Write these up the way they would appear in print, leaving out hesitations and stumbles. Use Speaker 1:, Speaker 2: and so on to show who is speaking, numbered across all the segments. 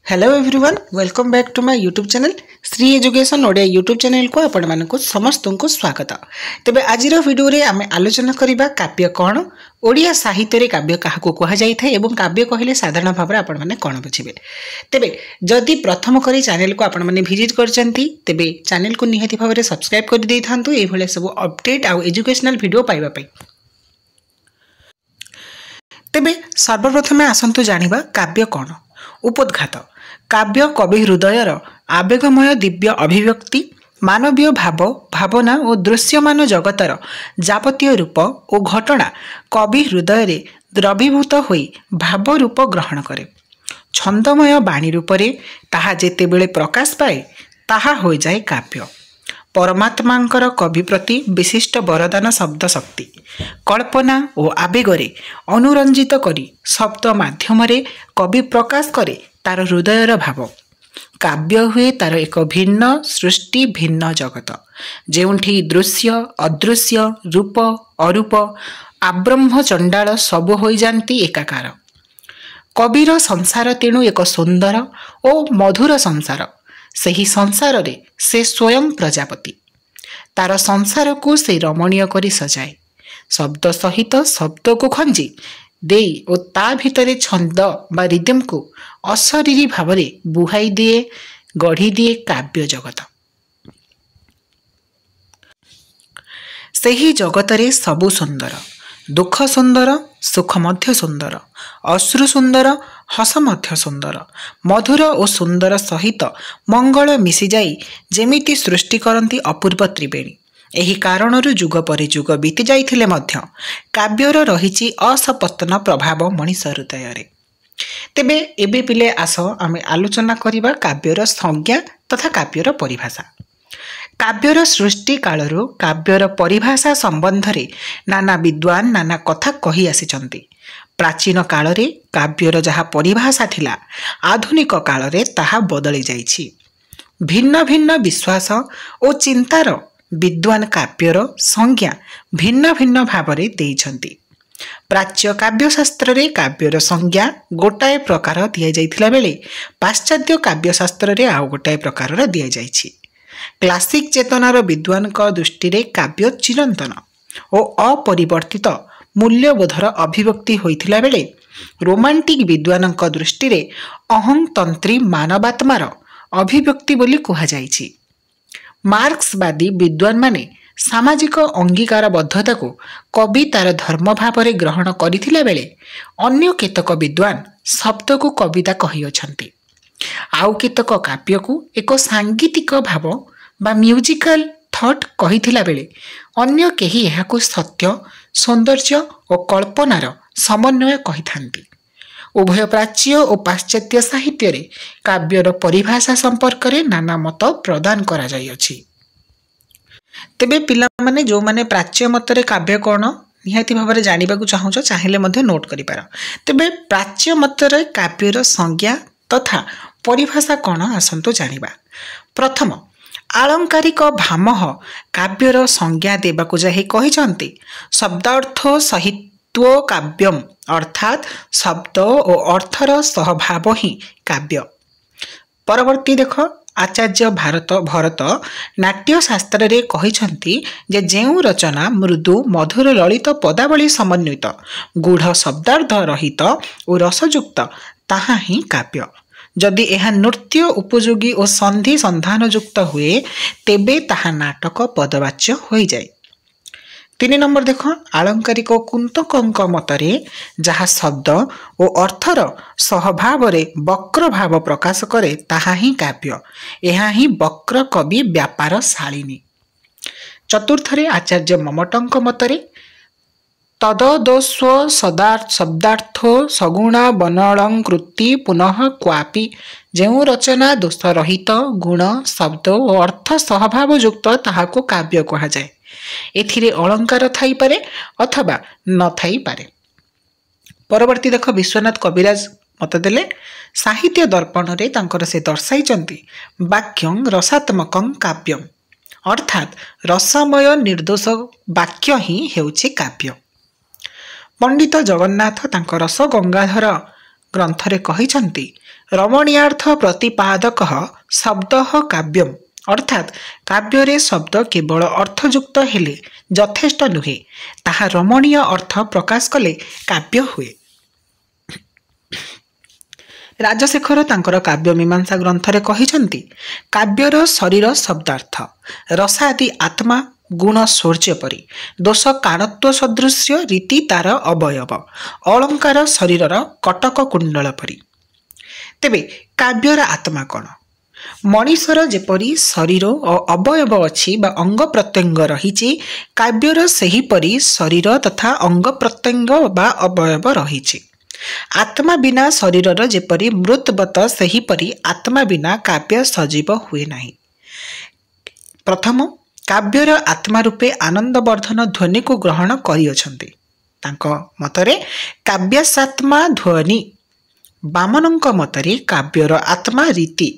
Speaker 1: Hello everyone welcome back to my YouTube channel Shri education Odia YouTube channel को आपण मानक समस्त को स्वागत। तेबे आजिर वीडियो रे आमे आलोचना करिबा काव्य कोन ओडिया साहित्य रे काव्य काहाको कहा जाय थाय एवं काव्य कहले साधारण भाव रे आपण माने कोन बुझिबे। तेबे जदि प्रथम करी चैनल को आपण माने विजिट करचंती तेबे चैनल को निहाती भाव रे सब्सक्राइब कर देई थांतु ए भले सब अपडेट आ एजुकेशनल वीडियो पाइबा पई। तेबे सर्वप्रथमे आसंतु जानिबा काव्य कोन। उपोद्घात काव्य कवि हृदयर आवेगमय दिव्य अभिव्यक्ति मानवीय भाव भावना और दृश्यमान जगतर जावतीय रूप और घटना कवि हृदय रे द्रवीभूत होई भाव रूप ग्रहण करे। छंदमय बाणी रूप रे ताहा जेतेबेले प्रकाश पाए ताहा हो जाए काव्य। परमात्मांकर कवि प्रति विशिष्ट वरदान शब्द शक्ति कल्पना और आवेगरे अनुरंजित करी शब्द माध्यम रे कवि प्रकाश करे तार हृदयर भाव। काव्य हुए तार एक भिन्न सृष्टि भिन्न जगत जेउठी दृश्य अदृश्य रूप अरूप आब्रह्म चंडाल सब हो जाती एकाकार। कविर संसार तेणु एक सुंदर और मधुर संसार। सही संसार रे से स्वयं प्रजापति तार संसार को से रमणीय करी सजाए शब्द सहित शब्द को खंजी देई और ता भितरे छंद बा रिदम को अशरीरी भाव रे बुहाई दिए गढ़ी दिए काव्य जगत। सही जगत रे सबु सुंदर दुख सुंदर सुख मध्य सुंदर अश्रु सुंदर हस मध्य सुंदर मधुर और सुंदर सहित मंगल मिसी जाई जेमिति सृष्टि करती अपूर्व त्रिवेणी। एही कारणरू जुग पर जुग बीती जाइथिले मध्य काव्यर रहिछि असपतन प्रभाव मनीष हृदय रे। तेबे एबे पिले आस आमे आलोचना करिबा काव्यर संज्ञा तथा काव्यर परिभाषा। काव्यर सृष्टि कालरू काव्यर परिभाषा संबंध रे नाना विद्वान नाना कथा कही आसिचंती। प्राचीन काल रे काव्यर जहा परिभाषा थिला आधुनिक काल रे ताहा बदली जाइछि। भिन्न भिन्न विश्वास और चिंतार विद्वान काव्यर संज्ञा भिन्न भिन्न भाव रे देइछंती। प्राच्य काव्यशास्त्र रे काव्यर संज्ञा गोटाए प्रकार दिया जाइथिला बेले पाश्चात्य काव्यशास्त्र रे आउ गोटाए प्रकार दिया जाइछि। क्लासिक चेतनार विद्वान दृष्टि रे काव्य चिरंतन और अपरिवर्तित मूल्यबोधर अभिव्यक्ति होइथिला बेले रोमांटिक विद्वान दृष्टि रे अहंतंत्री मानवात्मार अभिव्यक्ति बोली कहा जाइछि। मार्क्सवादी विद्वान माने सामाजिक अंगीकारबद्धता को कवि तार धर्म भाव रे ग्रहण करिथिला बेले अन्य केतक विद्वान शब्द को कविता कहि अछंती। आउ केतक काव्य को एक सांगीतिक भाव बा म्यूजिकल थॉट कहिथिला बेले अन्य केही एहाकु सत्य सौंदर्य और कल्पनार समन्वय कहिथांती। उभय प्राच्य और पाश्चात्य साहित्य रे काव्यर परिभाषा संपर्क रे नाना मत प्रदान करा जाय अछि। तेबे पिला माने जो माने प्राच्य मत रे काव्य कोन निहाती भाव रे जानिबा को चाहूछ चाहिले मध्ये नोट करि पार। तेबे प्राच्य मत रे काव्यर संज्ञा तथा परिभाषा कोन आसंतो जानिबा। प्रथम आलंकारिक भामह काव्यर संज्ञा देबाकु जाहि कहिसंती शब्दार्थ साहित्य काव्यम अर्थात शब्द और अर्थर सहभाव ही काव्य। परवर्ती देख आचार्य भरत नाट्य शास्त्र रे कहिसंती जे जेउ रचना मृदु मधुर ललित पदावली समन्वित गूढ़ शब्दार्थ रहित और रसयुक्त ताहा ही काव्य। जदि यह नृत्य उपयोगी और संधि संधान युक्त हुए तेबे ताहा नाटक पदवाच्य हो जाए। 3 नंबर देख आलंकारिक कुंतक मतरे जहा शब्द और अर्थर सहभाव रे वक्र भाव प्रकाश करे ताहा ही काव्य। यह ही वक्र कवि व्यापार शालिनी। चतुर्थरे आचार्य ममटंक मतरे तददस्व शब्दार्थो सगुणा बनलंकृति पुनः क्वापि जेउ रचना दोष रहित गुण शब्द और अर्थ सहभाव युक्त ताहाको काव्य कहा जाए। एथिरे अलंकार थाई पारे अथवा न थाई पारे। परवर्ती देख विश्वनाथ कविराज मत देले साहित्य दर्पण रे तांकर से दर्शाइचंती वाक्यं रसात्मकं काव्यं अर्थात रसमय निर्दोष वाक्य ही हेउछि काव्य। पंडित जगन्नाथ तांकर रस गंगाधर ଗ୍ରନ୍ଥରେ କହିଛନ୍ତି ରମଣୀୟାର୍ଥ ପ୍ରତିପାଦକ ଶବ୍ଦ କାବ୍ୟମ୍ ଅର୍ଥାତ୍ କାବ୍ୟରେ ଶବ୍ଦ କେବଳ ଅର୍ଥଯୁକ୍ତ ହେଲେ ଯଥେଷ୍ଟ ନୁହେଁ, ତାହା ରମଣୀୟ ଅର୍ଥ ପ୍ରକାଶ କଲେ କାବ୍ୟ ହୁଏ। ରାଜଶେଖର ତାଙ୍କର କାବ୍ୟ ମୀମାଂସା ଗ୍ରନ୍ଥରେ କହିଛନ୍ତି କାବ୍ୟର ଶରୀର ଶବ୍ଦାର୍ଥ, ରସାଦି ଆତ୍ମା, ଗୁଣ ଶୌର୍ଯ୍ୟ ପରି, ଦୋଷ କାଣତ୍ୱ ସଦୃଶ୍ୟ, ରୀତି ତାର ଅବୟବ, ଅଳଙ୍କାର ଶରୀରର କଟକ କୁଣ୍ଡଳ ପରି। ତେବେ କାବ୍ୟର ଆତ୍ମା କ'ଣ? ମଣିଷର ଯେପରି ଶରୀର ଓ ଅବୟବ ଅଛି ବା ଅଙ୍ଗ ପ୍ରତ୍ୟଙ୍ଗ ରହିଛି, କାବ୍ୟର ସେହିପରି ଶରୀର ତଥା ଅଙ୍ଗ ପ୍ରତ୍ୟଙ୍ଗ ବା ଅବୟବ ରହିଛି। ଆତ୍ମା ବିନା ଶରୀରର ଯେପରି ମୃତବତ, ସେହିପରି ଆତ୍ମା ବିନା କାବ୍ୟ ସଜୀବ ହୁଏ ନାହିଁ। ପ୍ରଥମ, କାବ୍ୟର ଆତ୍ମା ରୂପେ ଆନନ୍ଦବର୍ଦ୍ଧନ ଧ୍ୱନିକୁ ଗ୍ରହଣ କରିଅଛନ୍ତି। ତାଙ୍କ ମତରେ କାବ୍ୟାସାତ୍ମା ଧ୍ୱନି। ବାମନଙ୍କ ମତରେ କାବ୍ୟର ଆତ୍ମା ରୀତି,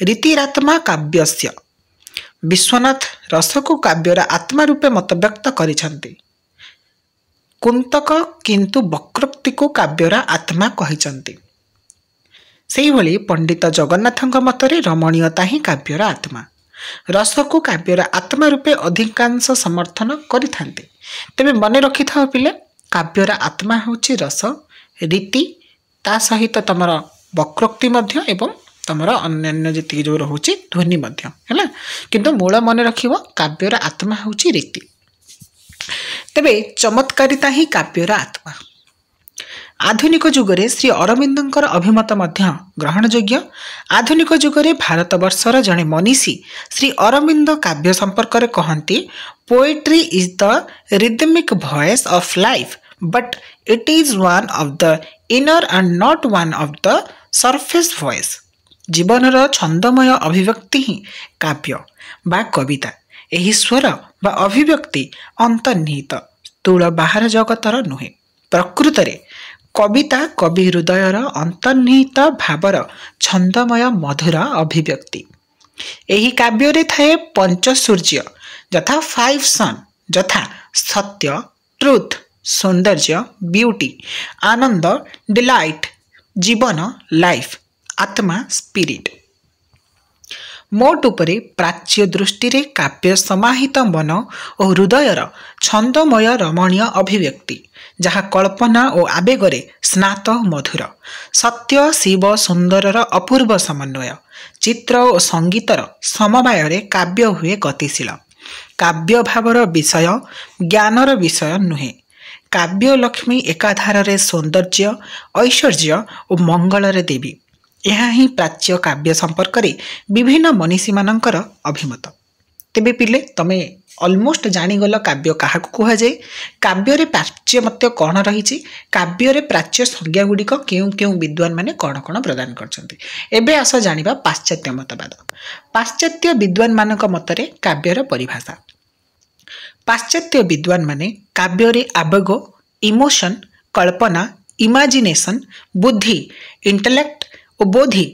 Speaker 1: ରୀତିରାତ୍ମା କାବ୍ୟସ୍ୟ। ବିଶ୍ୱନାଥ ରସକୁ କାବ୍ୟର ଆତ୍ମା ରୂପେ ମତବ୍ୟକ୍ତ କରିଛନ୍ତି। କୁନ୍ତକ କିନ୍ତୁ ବକ୍ରୋକ୍ତିକୁ କାବ୍ୟର ଆତ୍ମା କହିଛନ୍ତି। ସେହିଭଳି ପଣ୍ଡିତ ଜଗନ୍ନାଥଙ୍କ ମତରେ ରମଣୀୟତା ହିଁ କାବ୍ୟର ଆତ୍ମା। ରସକୁ କାବ୍ୟର ଆତ୍ମା ରୂପେ ଅଧିକାଂଶ ସମର୍ଥନ କରିଥାନ୍ତି। ତେବେ ମନେ ରଖିଥାଅ ପିଲେ, କାବ୍ୟର ଆତ୍ମା ହେଉଛି ରସ, ରୀତି, ତା ସହିତ ତମର ବକ୍ରୋକ୍ତି ମଧ୍ୟ ଏବଂ ତମର ଅନ୍ୟାନ୍ୟ ଯେତିକି ଯେଉଁ ରହୁଛି ଧ୍ୱନି ମଧ୍ୟ ହେଲା। କିନ୍ତୁ ମୂଳ ମନେ ରଖିବ, କାବ୍ୟର ଆତ୍ମା ହେଉଛି ରୀତି। ତେବେ ଚମତ୍କାରିତା ହିଁ କାବ୍ୟର ଆତ୍ମା। ଆଧୁନିକ ଯୁଗରେ ଶ୍ରୀ ଅରବିନ୍ଦଙ୍କର ଅଭିମତ ମଧ୍ୟ ଗ୍ରହଣଯୋଗ୍ୟ। ଆଧୁନିକ ଯୁଗରେ ଭାରତବର୍ଷର ଜଣେ ମନୀଷୀ ଶ୍ରୀ ଅରବିନ୍ଦ କାବ୍ୟ ସମ୍ପର୍କରେ କହନ୍ତି, poetry is the rhythmic voice of life, but it is one of the inner and not one of the surface voice. ଜୀବନର ଛନ୍ଦମୟ ଅଭିବ୍ୟକ୍ତି ହିଁ କାବ୍ୟ ବା କବିତା। ଏହି ସ୍ୱର ବା ଅଭିବ୍ୟକ୍ତି ଅନ୍ତର୍ନିହିତ, ସ୍ଥୂଳ ବାହାର ଜଗତର ନୁହେଁ। ପ୍ରକୃତରେ କବିତା କବି ହୃଦୟର ଅନ୍ତର୍ନିହିତ ଭାବର ଛନ୍ଦମୟ ମଧୁର ଅଭିବ୍ୟକ୍ତି। ଏହି କାବ୍ୟରେ ଥାଏ ପଞ୍ଚସୂର୍ଯ୍ୟ ଯଥା 5 ସନ୍, ଯଥା ସତ୍ୟ, ଟ୍ରୁଥ୍, ସୌନ୍ଦର୍ଯ୍ୟ, ବିୟୁଟି, ଆନନ୍ଦ, ଡିଲାଇଟ୍, ଜୀବନ, ଲାଇଫ୍, ଆତ୍ମା, ସ୍ପିରିଟ୍। ମୋଟ ଉପରେ ପ୍ରାଚ୍ୟ ଦୃଷ୍ଟିରେ କାବ୍ୟ ସମାହିତ ମନ ଓ ହୃଦୟର ଛନ୍ଦମୟ ରମଣୀୟ ଅଭିବ୍ୟକ୍ତି, ଯାହା କଳ୍ପନା ଓ ଆବେଗରେ ସ୍ନାତ ମଧୁର। ସତ୍ୟ, ଶିବ, ସୁନ୍ଦରର ଅପୂର୍ବ ସମନ୍ୱୟ, ଚିତ୍ର ଓ ସଙ୍ଗୀତର ସମବାୟରେ କାବ୍ୟ ହୁଏ ଗତିଶୀଳ। କାବ୍ୟ ଭାବର ବିଷୟ, ଜ୍ଞାନର ବିଷୟ ନୁହେଁ। କାବ୍ୟ ଲକ୍ଷ୍ମୀ ଏକାଧାରରେ ସୌନ୍ଦର୍ଯ୍ୟ, ଐଶ୍ୱର୍ଯ୍ୟ ଓ ମଙ୍ଗଳର ଦେବୀ। ଏହା ହିଁ ପ୍ରାଚ୍ୟ କାବ୍ୟ ସମ୍ପର୍କରେ ବିଭିନ୍ନ ମନୀଷୀମାନଙ୍କର ଅଭିମତ। ତେବେ ପିଲେ, ତମେ ଅଲମୋଷ୍ଟ ଜାଣିଗଲ କାବ୍ୟ କାହାକୁ କୁହାଯାଏ, କାବ୍ୟରେ ପାଶ୍ଚାତ୍ୟ କ'ଣ ରହିଛି, କାବ୍ୟରେ ପ୍ରାଚ୍ୟ ସଂଜ୍ଞା ଗୁଡ଼ିକ କେଉଁ କେଉଁ ବିଦ୍ୱାନ ମାନେ କ'ଣ କ'ଣ ପ୍ରଦାନ କରିଛନ୍ତି। ଏବେ ଆସ ଜାଣିବା ପାଶ୍ଚାତ୍ୟ ମତବାଦ। ପାଶ୍ଚାତ୍ୟ ବିଦ୍ୱାନ ମାନଙ୍କ ମତରେ କାବ୍ୟର ପରିଭାଷା। ପାଶ୍ଚାତ୍ୟ ବିଦ୍ୱାନ ମାନେ କାବ୍ୟରେ ଆବେଗ, ଇମୋସନ୍, କଳ୍ପନା, ଇମାଜିନେସନ୍, ବୁଦ୍ଧି, ଇଣ୍ଟେଲେକ୍ଟ ଓ ବୋଧି,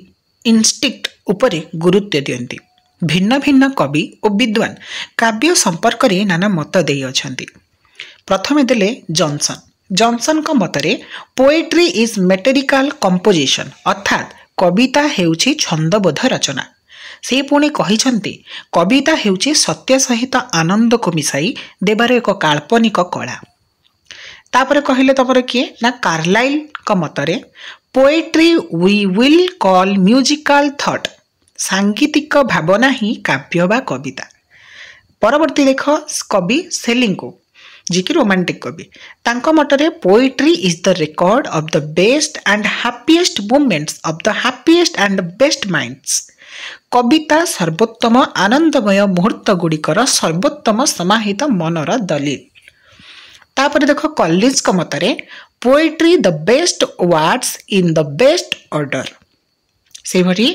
Speaker 1: ଇନଷ୍ଟିକ୍ଟ ଉପରେ ଗୁରୁତ୍ୱ ଦିଅନ୍ତି। ଭିନ୍ନ ଭିନ୍ନ କବି ଓ ବିଦ୍ୱାନ କାବ୍ୟ ସମ୍ପର୍କରେ ନାନା ମତ ଦେଇଅଛନ୍ତି। ପ୍ରଥମେ ଦେଲେ ଜନସନ୍। ଜନସନ୍ଙ୍କ ମତରେ ପୋଏଟ୍ରି ଇଜ୍ ମେଟେରିକାଲ କମ୍ପୋଜିସନ୍, ଅର୍ଥାତ୍ କବିତା ହେଉଛି ଛନ୍ଦବୋଧ ରଚନା। ସେ ପୁଣି କହିଛନ୍ତି କବିତା ହେଉଛି ସତ୍ୟ ସହିତ ଆନନ୍ଦକୁ ମିଶାଇ ଦେବାର ଏକ କାଳ୍ପନିକ କଳା। ତାପରେ କହିଲେ ତମର କିଏ ନା କାର୍ଲାଇଲଙ୍କ ମତରେ poetry we will call musical thought, ସାଙ୍ଗୀତିକ ଭାବନା ହିଁ କାବ୍ୟ ବା କବିତା। ପରବର୍ତ୍ତୀ ଦେଖ କବି ସେଲିଙ୍କୁ, ଯିଏକି ରୋମାଣ୍ଟିକ କବି। ତାଙ୍କ ମତରେ poetry is the record of the best and happiest moments of the happiest and best minds. କବିତା ସର୍ବୋତ୍ତମ ଆନନ୍ଦମୟ ମୁହୂର୍ତ୍ତ ଗୁଡ଼ିକର ସର୍ବୋତ୍ତମ ସମାହିତ ମନର ଦଲିଲ। ତାପରେ ଦେଖ କଲିନ୍ସଙ୍କ ମତରେ poetry the best words in the best order. ସେହିଭଳି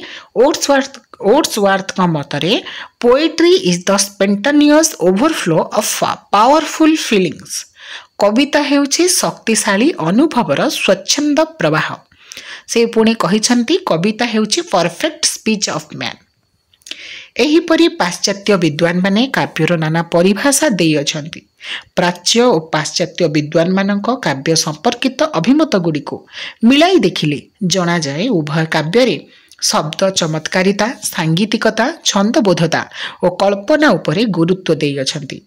Speaker 1: ଓଟ୍ସୱାର୍ଥଙ୍କ ମତରେ poetry is the spontaneous overflow of powerful feelings. କବିତା ହେଉଛି ଶକ୍ତିଶାଳୀ ଅନୁଭବର ସ୍ୱଚ୍ଛନ୍ଦ ପ୍ରବାହ। ସେ ପୁଣି କହିଛନ୍ତି କବିତା ହେଉଛି ପରଫେକ୍ଟ ସ୍ପିଚ୍ ଅଫ୍ ମ୍ୟାନ୍। एहीपरि पाश्चात्य विद्वान माने काव्यर नाना परिभाषा देई अछंती। प्राच्य और पाश्चात्य विद्वान मानक काव्य संपर्कित अभिमत गुड़ी को मिलाई देखिले जना जाए उभय काव्य रे शब्द चमत्कारिता, सांगीतिकता, छंदबोधता और कल्पना उपरे गुरुत्व देई अछंती।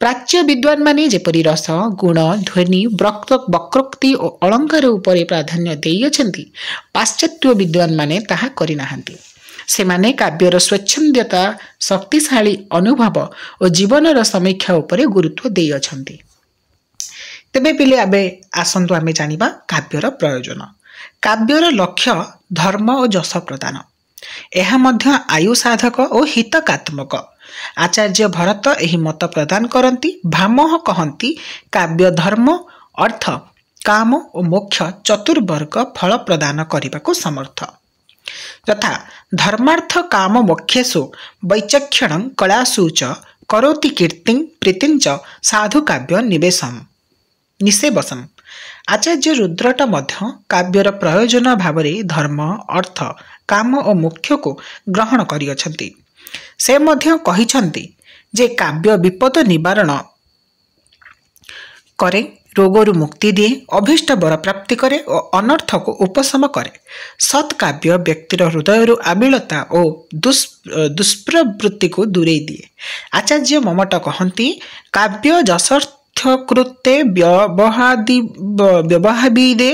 Speaker 1: प्राच्य विद्वान माने जेपरि रस, गुण, ध्वनि, वक्रोक्ति और अलंकार उपरे प्राधान्य देई अछंती, पाश्चात्य विद्वान माने ताहा करि नाहंती। सेमाने काव्यर स्वच्छंदता, शक्तिशाली अनुभव और जीवनर समीक्षा उपरे गुरुत्व देई अछंती। तेबे पिले आबे आसंतु आमे जानिबा काव्यर प्रयोजन। काव्यर लक्ष्य धर्म और जश प्रदान। यह मध्य आयु साधक और हितकात्मक। आचार्य भरत एही मत प्रदान करती। भामह कहती काव्य धर्म, अर्थ, काम और मोक्ष चतुर्वर्ग फल प्रदान करने को समर्थ। तथा धर्मार्थ काम मोक्षेषु वैचक्षण कलासु च करोति कीर्ति प्रीतिं च साधु काव्य निषेवसम। आचार्य रुद्रट मध्य काव्यर प्रयोजन भावरे धर्म, अर्थ, काम और मोक्ष को ग्रहण करियछंती। से मध्य कहिछंती जे काव्य विपद निवारण करे, रोगरु मुक्ति दिए, अभीष्ट वर प्राप्ति करे और अनर्थ को उपशम करे। सत्काव्य व्यक्तिर हृदय आबिलता और दुष्प्रवृत्ति को दूरे दिए। आचार्य ममट कहती काव्य जसर्थकृते व्यवहादे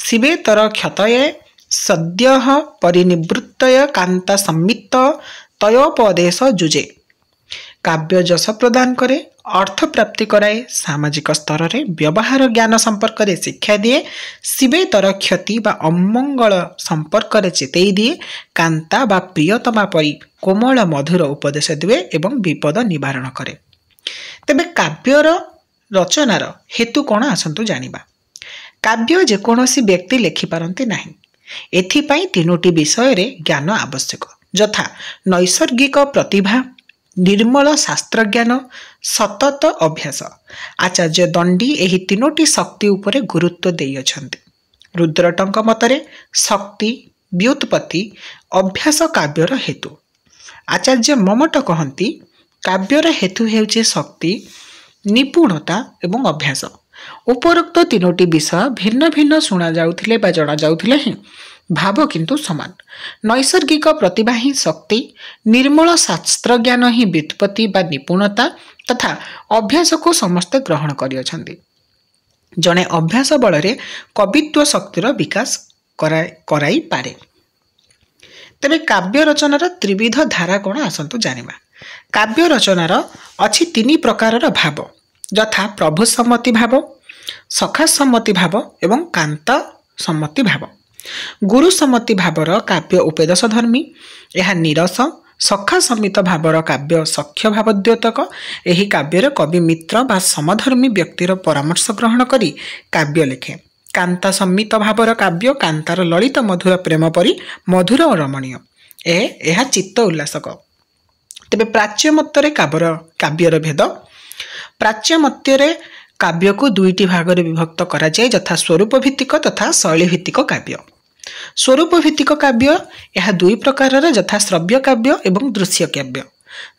Speaker 1: शिवेतर क्षतये सद्य परिनिवृत्तय कांता सम्मित तयोपदेश जुजे। काव्य जस प्रदान करे, अर्थ प्राप्ति कराए, सामाजिक स्तर रे व्यवहार ज्ञान संपर्क रे शिक्षा दिए, शिवेतर क्षति बा अमंगल संपर्क रे चेतई दिए, कांता बा प्रियतमा परी कोमल मधुर उपदेश दिए एवं विपद निवारण करे। तेबे काव्यर रचनार हेतु कौन आसंतु जानिबा। काव्य जेकोसी व्यक्ति लेखि पारंती नाही। एथिपाई तीनोटी विषय रे ज्ञान आवश्यक, यथा नैसर्गिक प्रतिभा, निर्मल शास्त्र ज्ञान, सतत अभ्यास। आचार्य दंडी एही तीनोटी शक्ति उपरे गुरुत्व देई अछंती। रुद्रटंक मतरे शक्ति, व्युत्पत्ति, अभ्यास काव्यर हेतु। आचार्य ममट कहती काव्यर हेतु हेउचे शक्ति, निपुणता एवं अभ्यास। उपरोक्त तीनोटी विषय भिन्न भिन्न शुणा जाउथिले बा जणा जाउथिले ही भाव किंतु समान। नैसर्गिक प्रतिभा ही शक्ति, निर्मल शास्त्र ज्ञान ही व्युत्पत्ति बा निपुणता तथा अभ्यास को समस्त ग्रहण करियछंती। जणे अभ्यास बलरे कवित्व शक्तिर विकास कराई पारे। तेबे काव्य रचनार त्रिविध धारा कोन आसंतु जानिबा। काव्य रचनार अछि तीन प्रकारर भाव, यथा प्रभु सम्मति भाव, सखा सम्मति भाव एवं कांत सम्मति भाव। गुरु सम्मति भावर काव्य उपदेश धर्मी, यह निरस। सखा समित भावर काव्य सख्य भावद्योतक। एही काव्यर कवि मित्र बा समधर्मी व्यक्तिर परामर्श ग्रहण करी काव्य लेखे। कांता सम्मित भावर काव्य कांतार ललित मधुर प्रेम परी मधुर और रमणीय। यह चित्त उल्लासक। तेबे प्राच्य मतरे काव्यर भेद। प्राच्य मत्ୟରେ काव्य को दुईटी भागरे विभक्त करा जाए, यथा स्वरूप भित्तिक तथा शैली भित्तिक काव्य। स्वरूप भित्तिक काव्य यह दुई प्रकारर, यथा श्रव्य काव्य एवं दृश्य काव्य।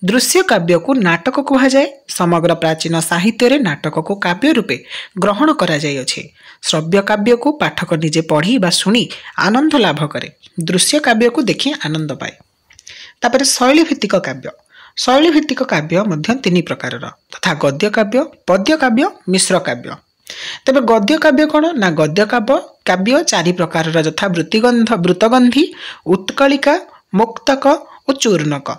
Speaker 1: दृश्य काव्य को नाटक कहा जाए। समग्र प्राचीन साहित्य रे नाटक को काव्य रूपे ग्रहण करा जाय अछि। श्रव्य काव्य को पाठक निजे पढ़ी बा सुनी आनंद लाभ करे, दृश्य काव्य को देखि आनंद पाए। तापर शैली भित्तिक काव्य। शैली भित्तिक काव्य मध्य तीन प्रकारर, तथा गद्य काव्य, पद्य काव्य, मिश्र काव्य। तेबे गद्य काव्य कौन ना, गद्य काव्य चारि प्रकारर, यथा वृतगंधी, उत्कलिका, मुक्तक और चूर्णक।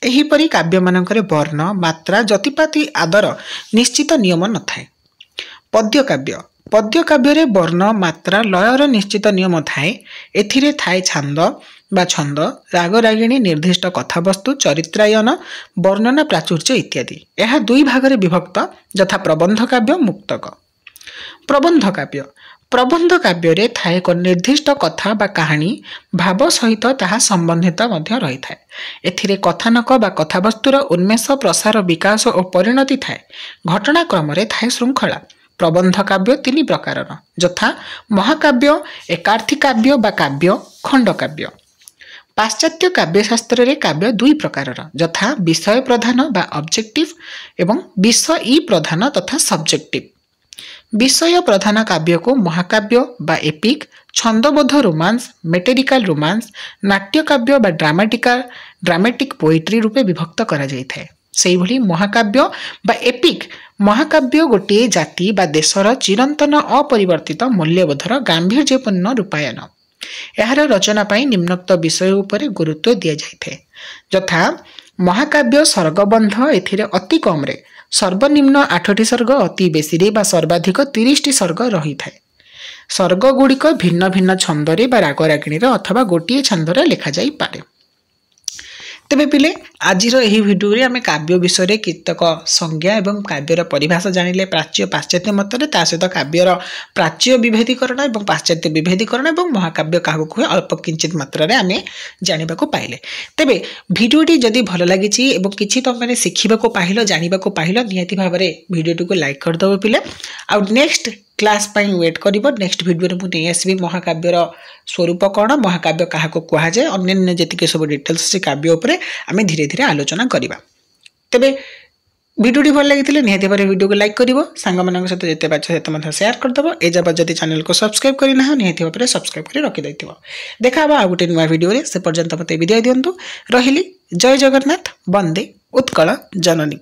Speaker 1: एहीपरि काव्य मानकरे वर्ण, मात्रा, जतिपाति आदर निश्चित नियम न थाए। पद्य काव्य। पद्य काव्य वर्ण, मात्रा, लयर निश्चित नियम थाए। एथिरे थाए छांद बा छंद, राग रागिणी, निर्दिष्ट कथावस्तु, चरित्रायन, वर्णना, प्राचुर्य इत्यादि। यह दुई भागरे विभक्त, यथा प्रबंध काव्य, मुक्तक। प्रबंध काव्य। प्रबंध काव्य रे थाए एक निर्दिष्ट कथा बा कहानी भाव सहित ताहा संबंधित मध्य रही थाए। एथिरे कथानक बा कथावस्तुर उन्मेष, प्रसार, विकास और परिणति थाए। घटनाक्रम रे थाए श्रृंखला। प्रबंध काव्य तीन प्रकारर, यथा महाकाव्य, एकार्थी काव्य बा काव्य, खंड काव्य। पाश्चात्य काव्यशास्त्र रे काव्य दुई प्रकारर यथा विषय प्रधान बा ऑब्जेक्टिव एवं विषयी प्रधान तथा सब्जेक्टिव। विषय प्रधान काव्य को महाकाव्य बा एपिक, छंदबद्ध रोमांस, मेटेरिकल रोमांस, नाट्य काव्य बा ड्रामेटिक पोएट्री रूपे विभक्त करा जायथाय। सेही भली महाकाव्य बा एपिक महाकाव्य गोटे जाति बा देशर चिरंतन अपरिवर्तित मूल्यबोधर गांभीर्यपूर्ण रूपायन। एहार रचना पाई निम्नोक्त विषय उपरे गुरुत्व दिया जायथाय यथा महाकाव्य सर्गबंध एथिरे अति कम रे सर्वनिम्न 8टी सर्ग, अति बेसी रे बा सर्वाधिक 30टी सर्ग रही थाए। सर्ग गुड़िक भिन्न भिन्न छंदरे बा रागरागिणी अथवा गोटे छंदरे लिखा जाई पारे। तेबे पिले आजिर एही भिडियो रे आमे काव्य विषय रे केतक संज्ञा एवं काव्यर परिभाषा जानिले प्राच्य पाश्चात्य मतरे ता सहित काव्यर प्राच्य विभेदीकरण एवं पाश्चात्य विभेदीकरण एवं महाकाव्य काहू कहे अल्प किंचित मात्रा रे आमे जानिबा को पाइले। तेबे भिडियोटी जदि भल लागिछि एवं किछि त माने सिखिबा को पाहिलो जानिबा को पाहिलो नियति भाबरे भिडियोटी को लाइक कर दबो पिले। आ नेक्स्ट क्लास पाई वेट करिवो। नेक्स्ट भिडियो रे मु नै आसीबी महाकाव्यर स्वरूप कौन, महाकाव्य क्या कह जाए, अन्य जी सब डिटेल्स से काव्य उपरे आमे धीरे धीरे आलोचना करिबा। तेबे वीडियो भल लगी निहाती भाव वीडियो को लाइक करिवो, सांग मानक सहित जेते बाछ सेते मथ शेयर कर दबो। ए जब जदि चैनल को सब्सक्राइब करिना निहाती भाव सब्सक्राइब करि रखि दैथिबो। देखा बा आ गुटे नुवा वीडियो रे, से पर्यंत मते विदाय दियंतु। रहिली। जय जगन्नाथ। वंदे उत्कल जननी।